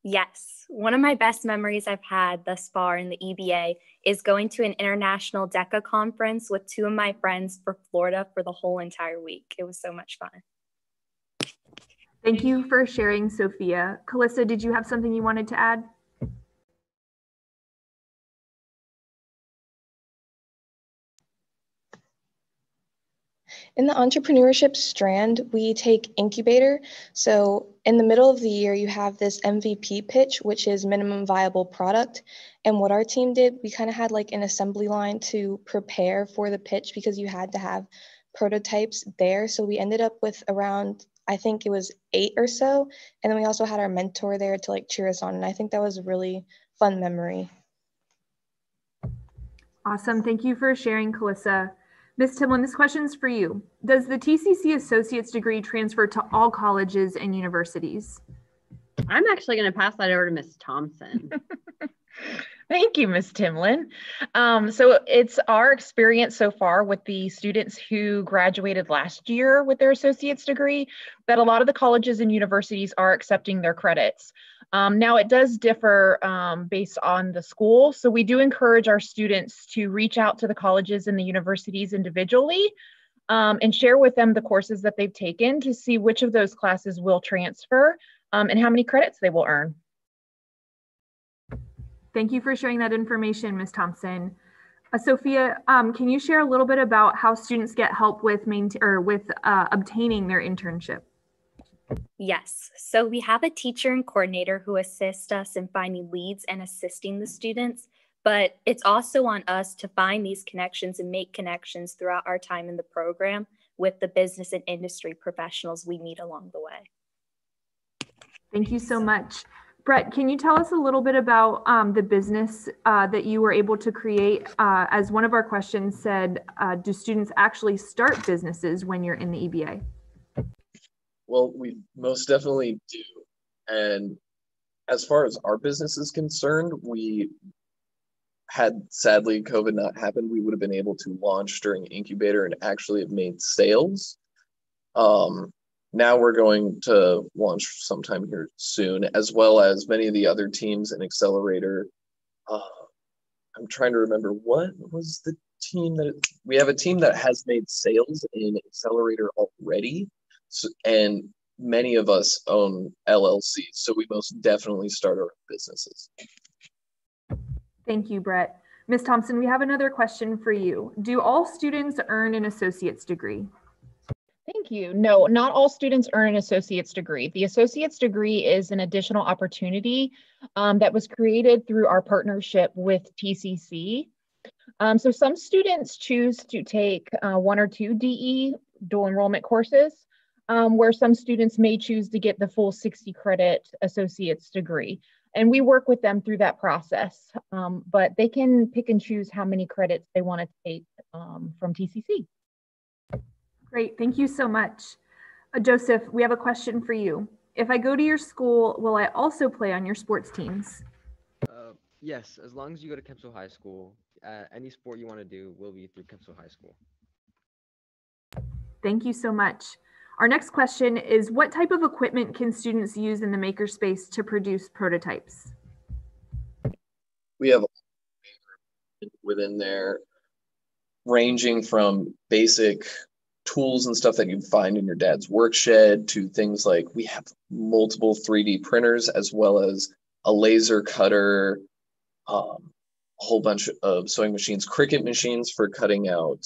Yes, one of my best memories I've had thus far in the EBA is going to an international DECA conference with two of my friends for Florida for the whole entire week. It was so much fun. Thank you for sharing, Sophia. Calissa, did you have something you wanted to add? In the entrepreneurship strand, we take incubator. So in the middle of the year, you have this MVP pitch, which is minimum viable product. And what our team did, we kind of had like an assembly line to prepare for the pitch because you had to have prototypes there. So we ended up with around, I think it was 8 or so. And then we also had our mentor there to like cheer us on. And I think that was a really fun memory. Awesome. Thank you for sharing, Calissa. Ms. Timlin, this question is for you. Does the TCC Associate's degree transfer to all colleges and universities? I'm actually going to pass that over to Ms. Thompson. Thank you, Ms. Timlin. So it's our experience so far with the students who graduated last year with their associate's degree that a lot of the colleges and universities are accepting their credits. Now it does differ based on the school. So we do encourage our students to reach out to the colleges and the universities individually and share with them the courses that they've taken to see which of those classes will transfer and how many credits they will earn. Thank you for sharing that information, Ms. Thompson. Sophia, can you share a little bit about how students get help with obtaining their internship? Yes, so we have a teacher and coordinator who assist us in finding leads and assisting the students, but it's also on us to find these connections and make connections throughout our time in the program with the business and industry professionals we meet along the way. Thank you so much. Brett, can you tell us a little bit about the business that you were able to create? As one of our questions said, do students actually start businesses when you're in the EBA? Well, we most definitely do. And as far as our business is concerned, we had sadly COVID not happened, we would have been able to launch during incubator and actually have made sales. Now we're going to launch sometime here soon, as well as many of the other teams in Accelerator. I'm trying to remember, what was the team that we have a team that has made sales in Accelerator already. So, and many of us own LLCs, so we most definitely start our own businesses. Thank you, Brett. Ms. Thompson, we have another question for you. Do all students earn an associate's degree? Thank you. No, not all students earn an associate's degree. The associate's degree is an additional opportunity that was created through our partnership with TCC. So some students choose to take 1 or 2 DE, dual enrollment courses, where some students may choose to get the full 60 credit associate's degree. And we work with them through that process, but they can pick and choose how many credits they want to take from TCC. Great, thank you so much. Joseph, we have a question for you. If I go to your school, will I also play on your sports teams? Yes, as long as you go to Kempsville High School, any sport you want to do will be through Kempsville High School. Thank you so much. Our next question is, what type of equipment can students use in the makerspace to produce prototypes? We have within there, ranging from basic tools and stuff that you'd find in your dad's work shed to things like we have multiple 3D printers as well as a laser cutter, a whole bunch of sewing machines, Cricut machines for cutting out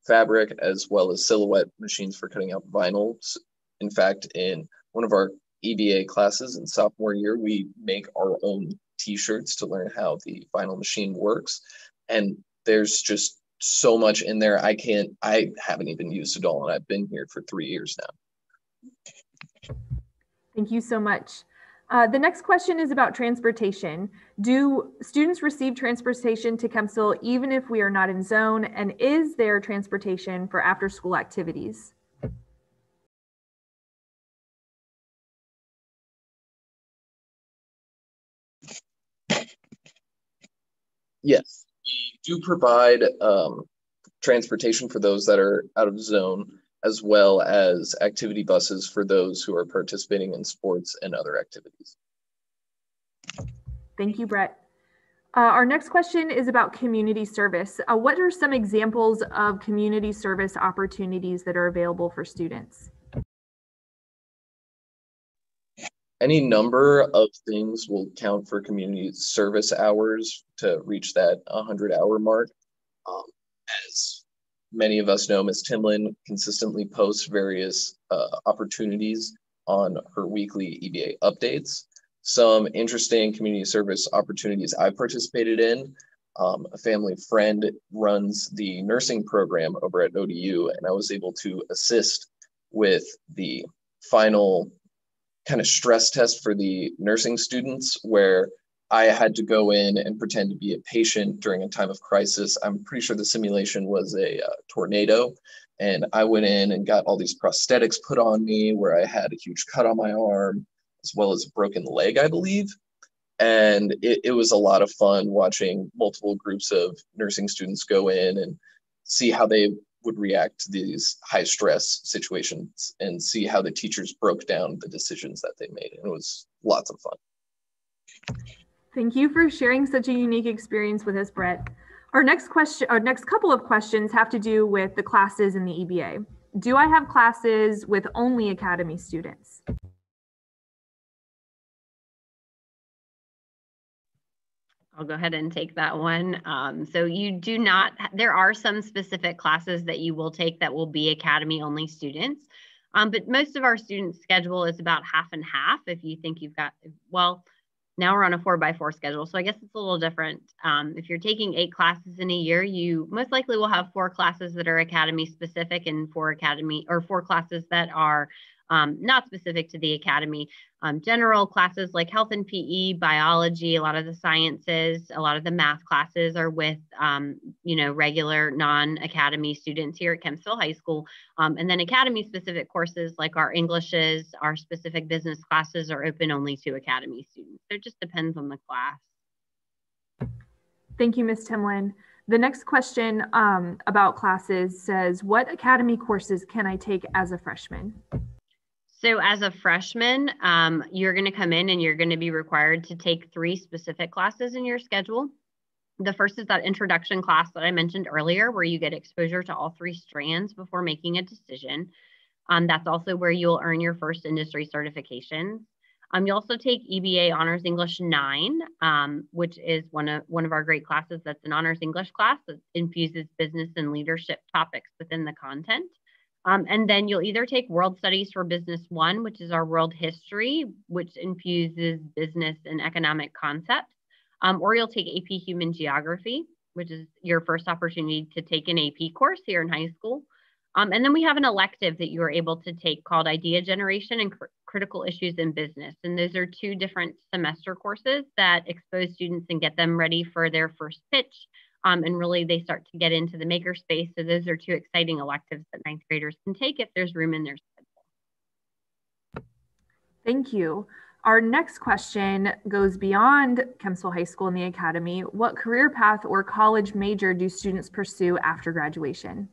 fabric, as well as silhouette machines for cutting out vinyls. In fact, in one of our EBA classes in sophomore year, we make our own t-shirts to learn how the vinyl machine works. And there's just so much in there. I haven't even used it all, and I've been here for 3 years now. Thank you so much. The next question is about transportation. Do students receive transportation to Kempsville even if we are not in zone? And is there transportation for after-school activities? Yes, we do provide transportation for those that are out of zone, as well as activity buses for those who are participating in sports and other activities. Thank you, Brett. Our next question is about community service. What are some examples of community service opportunities that are available for students? Any number of things will count for community service hours to reach that 100-hour mark. As many of us know, Ms. Timlin consistently posts various opportunities on her weekly EBA updates. Some interesting community service opportunities I participated in. A family friend runs the nursing program over at ODU, and I was able to assist with the final kind of stress test for the nursing students, where I had to go in and pretend to be a patient during a time of crisis. I'm pretty sure the simulation was a tornado, and I went in and got all these prosthetics put on me where I had a huge cut on my arm, as well as a broken leg, I believe. And it was a lot of fun watching multiple groups of nursing students go in and see how they would react to these high stress situations and see how the teachers broke down the decisions that they made. And it was lots of fun. Thank you for sharing such a unique experience with us, Brett. Our next couple of questions have to do with the classes in the EBA. Do I have classes with only Academy students? I'll go ahead and take that one. So you do not, there are some specific classes that you will take that will be Academy only students. But most of our student schedule is about half and half. If you think you've got, well, now we're on a 4x4 schedule. So I guess it's a little different. If you're taking 8 classes in a year, you most likely will have 4 classes that are Academy specific and 4 classes that are not specific to the Academy. General classes like health and PE, biology, a lot of the sciences, a lot of the math classes are with, regular non-Academy students here at Kempsville High School. And then Academy specific courses like our Englishes, our specific business classes are open only to Academy students. So it just depends on the class. Thank you, Ms. Timlin. The next question about classes says, what Academy courses can I take as a freshman? So as a freshman, you're going to come in and you're going to be required to take 3 specific classes in your schedule. The first is that introduction class that I mentioned earlier, where you get exposure to all 3 strands before making a decision. That's also where you'll earn your first industry certifications. You also take EBA Honors English 9, which is one of our great classes. That's an honors English class that infuses business and leadership topics within the content. And then you'll either take World Studies for Business 1, which is our world history, which infuses business and economic concepts, or you'll take AP Human Geography, which is your first opportunity to take an AP course here in high school. And then we have an elective that you are able to take called Idea Generation and Critical Issues in Business. And those are 2 different semester courses that expose students and get them ready for their first pitch. And really they start to get into the maker space. So those are 2 exciting electives that 9th graders can take if there's room in their schedule. Thank you. Our next question goes beyond Kempsville High School and the Academy. What career path or college major do students pursue after graduation?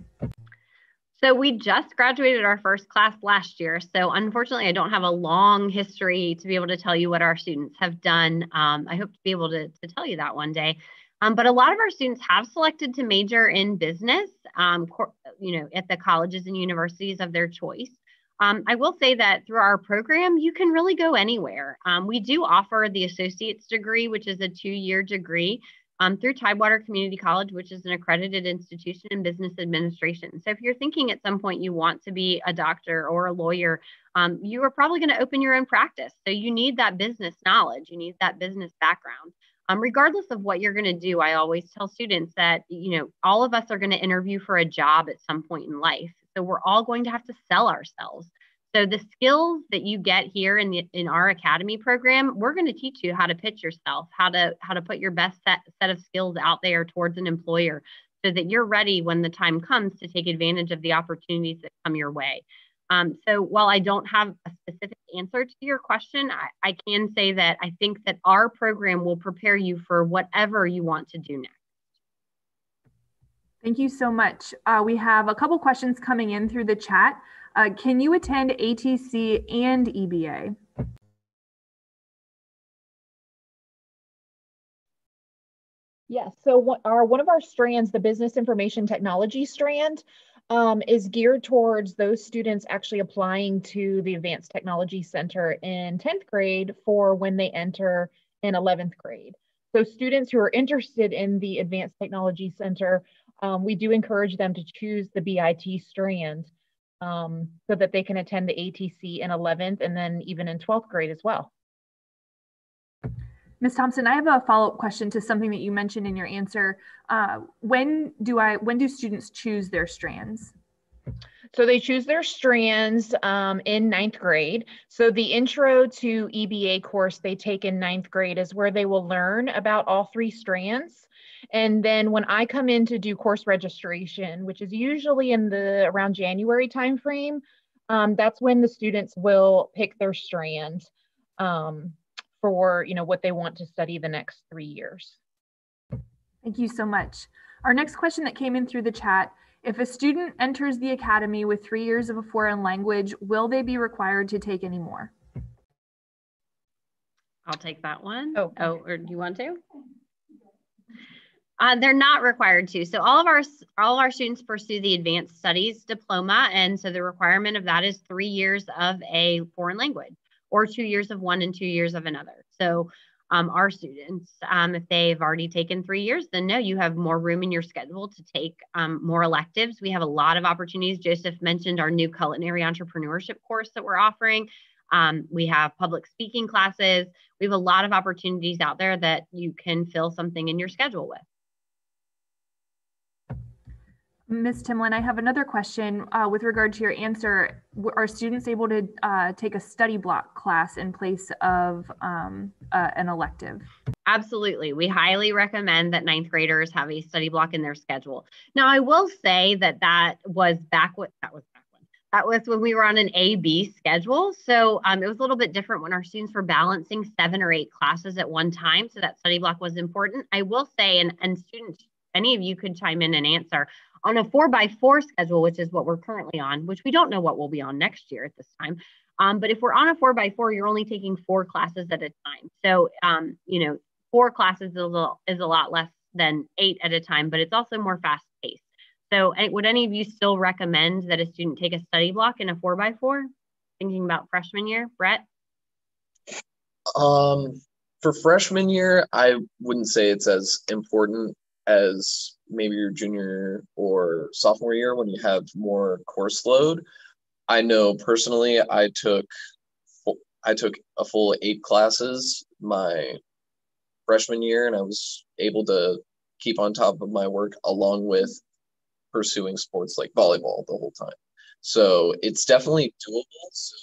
So we just graduated our first class last year. So unfortunately, I don't have a long history to be able to tell you what our students have done. I hope to be able to tell you that one day. But a lot of our students have selected to major in business, at the colleges and universities of their choice. I will say that through our program, you can really go anywhere. We do offer the associate's degree, which is a 2-year degree through Tidewater Community College, which is an accredited institution in business administration. So if you're thinking at some point you want to be a doctor or a lawyer, you are probably going to open your own practice. So you need that business knowledge, you need that business background. Regardless of what you're going to do, I always tell students that, all of us are going to interview for a job at some point in life. So we're all going to have to sell ourselves. So the skills that you get here in our academy program, we're going to teach you how to pitch yourself, how to put your best set of skills out there towards an employer so that you're ready when the time comes to take advantage of the opportunities that come your way. So while I don't have a specific answer to your question, I can say that I think that our program will prepare you for whatever you want to do next. Thank you so much. We have a couple questions coming in through the chat. Can you attend ATC and EBA? Yes, so one of our strands, the Business Information Technology strand, is geared towards those students actually applying to the Advanced Technology Center in 10th grade for when they enter in 11th grade. So students who are interested in the Advanced Technology Center, we do encourage them to choose the BIT strand so that they can attend the ATC in 11th and then even in 12th grade as well. Ms. Thompson, I have a follow-up question to something that you mentioned in your answer. When do students choose their strands? So they choose their strands in 9th grade. So the intro to EBA course they take in 9th grade is where they will learn about all 3 strands. And then when I come in to do course registration, which is usually in around January timeframe, that's when the students will pick their strand for what they want to study the next 3 years. Thank you so much. Our next question that came in through the chat: if a student enters the academy with 3 years of a foreign language, will they be required to take any more? I'll take that one. Okay. Or do you want to? They're not required to. So all of our students pursue the Advanced Studies diploma, and so the requirement of that is 3 years of a foreign language, or 2 years of one and 2 years of another. So our students, if they've already taken 3 years, then no, you have more room in your schedule to take more electives. We have a lot of opportunities. Joseph mentioned our new culinary entrepreneurship course that we're offering. We have public speaking classes. We have a lot of opportunities out there that you can fill something in your schedule with. Ms. Timlin, I have another question with regard to your answer. Are students able to take a study block class in place of an elective? Absolutely. We highly recommend that 9th graders have a study block in their schedule. Now, I will say that was when we were on an A-B schedule. So it was a little bit different when our students were balancing 7 or 8 classes at one time. So that study block was important. I will say, and students, any of you could chime in and answer, on a 4x4 schedule, which is what we're currently on, which we don't know what we'll be on next year at this time. But if we're on a 4x4, you're only taking 4 classes at a time. So, 4 classes is a lot less than 8 at a time, but it's also more fast paced. So would any of you still recommend that a student take a study block in a 4x4? Thinking about freshman year, Brett? For freshman year, I wouldn't say it's as important as maybe your junior or sophomore year when you have more course load. I know personally, I took a full 8 classes my freshman year, and I was able to keep on top of my work along with pursuing sports like volleyball the whole time. So it's definitely doable. So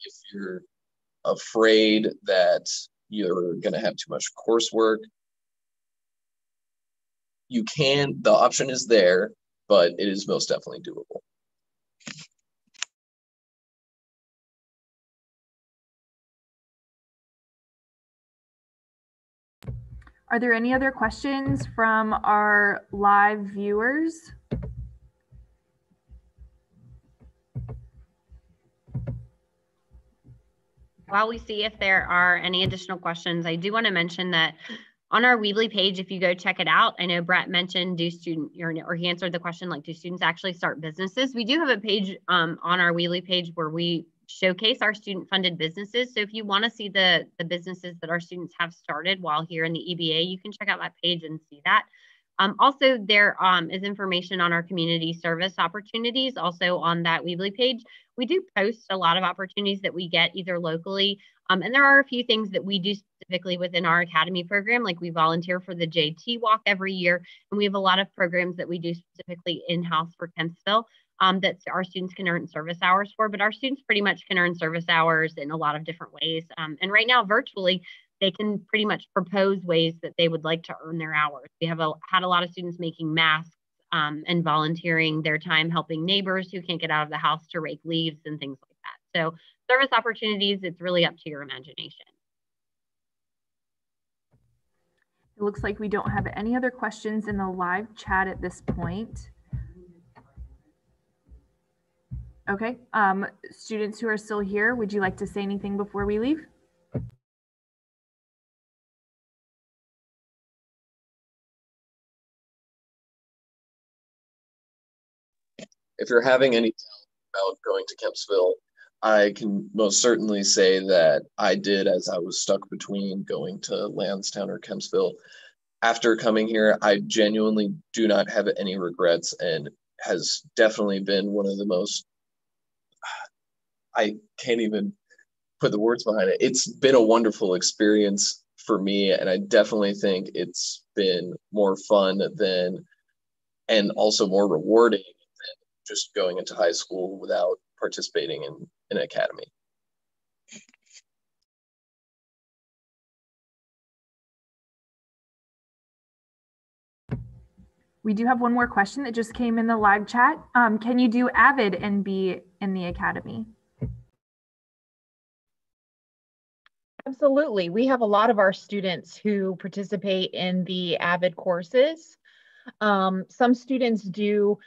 if you're afraid that you're going to have too much coursework, the option is there, but it is most definitely doable. Are there any other questions from our live viewers? While we see if there are any additional questions, I do want to mention that on our Weebly page, if you go check it out, I know Brett mentioned or he answered the question, like, do students actually start businesses? We do have a page on our Weebly page where we showcase our student-funded businesses. So if you want to see the businesses that our students have started while here in the EBA, you can check out that page and see that. Also, there is information on our community service opportunities also on that Weebly page. We do post a lot of opportunities that we get either locally, and there are a few things that we do specifically within our academy program, like we volunteer for the JT Walk every year, and we have a lot of programs that we do specifically in-house for Kempsville that our students can earn service hours for, but our students pretty much can earn service hours in a lot of different ways. And right now, virtually, they can pretty much propose ways that they would like to earn their hours. We have had a lot of students making masks and volunteering their time helping neighbors who can't get out of the house to rake leaves and things like that. So service opportunities, it's really up to your imagination. It looks like we don't have any other questions in the live chat at this point. Okay, students who are still here, would you like to say anything before we leave? If you're having any doubt about going to Kempsville, I can most certainly say that I did, as I was stuck between going to Lansdowne or Kempsville. After coming here, I genuinely do not have any regrets, and has definitely been one of the most, I can't even put the words behind it. It's been a wonderful experience for me, and I definitely think it's been more fun and also more rewarding than just going into high school without participating in an academy. We do have one more question that just came in the live chat. Can you do AVID and be in the academy? Absolutely. We have a lot of our students who participate in the AVID courses. Some students do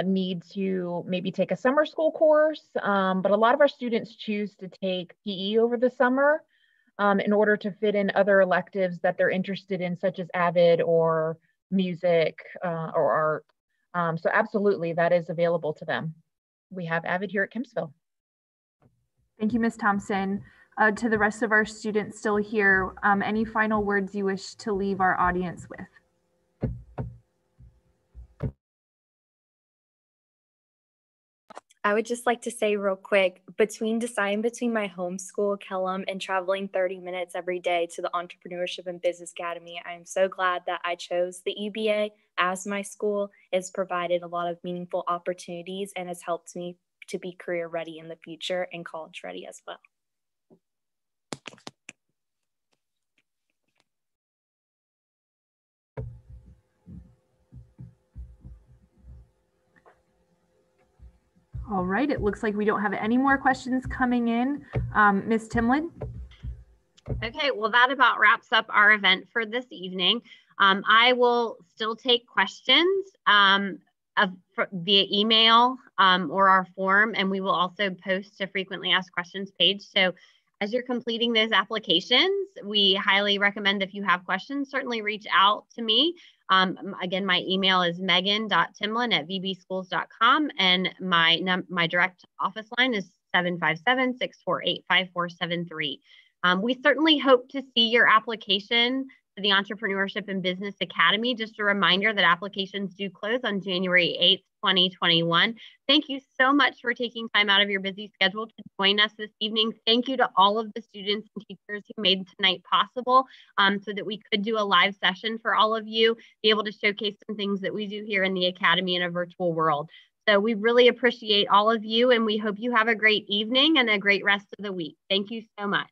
need to maybe take a summer school course, but a lot of our students choose to take PE over the summer in order to fit in other electives that they're interested in, such as AVID or music or art. So absolutely, that is available to them. We have AVID here at Kempsville. Thank you, Ms. Thompson. To the rest of our students still here, any final words you wish to leave our audience with? I would just like to say real quick, deciding between my homeschool, Kellum, and traveling 30 minutes every day to the Entrepreneurship and Business Academy, I am so glad that I chose the EBA as my school. It's provided a lot of meaningful opportunities and has helped me to be career ready in the future and college ready as well. All right, it looks like we don't have any more questions coming in. Ms. Timlin? Okay, well, that about wraps up our event for this evening. I will still take questions via email or our form, and we will also post a frequently asked questions page. So As you're completing those applications, we highly recommend if you have questions, certainly reach out to me. Again, my email is megan.timlin@vbschools.com, and my direct office line is 757-648-5473. We certainly hope to see your application to the Entrepreneurship and Business Academy. Just a reminder that applications do close on January 8th, 2021. Thank you so much for taking time out of your busy schedule to join us this evening. Thank you to all of the students and teachers who made tonight possible so that we could do a live session for all of you, be able to showcase some things that we do here in the Academy in a virtual world. So we really appreciate all of you, and we hope you have a great evening and a great rest of the week. Thank you so much.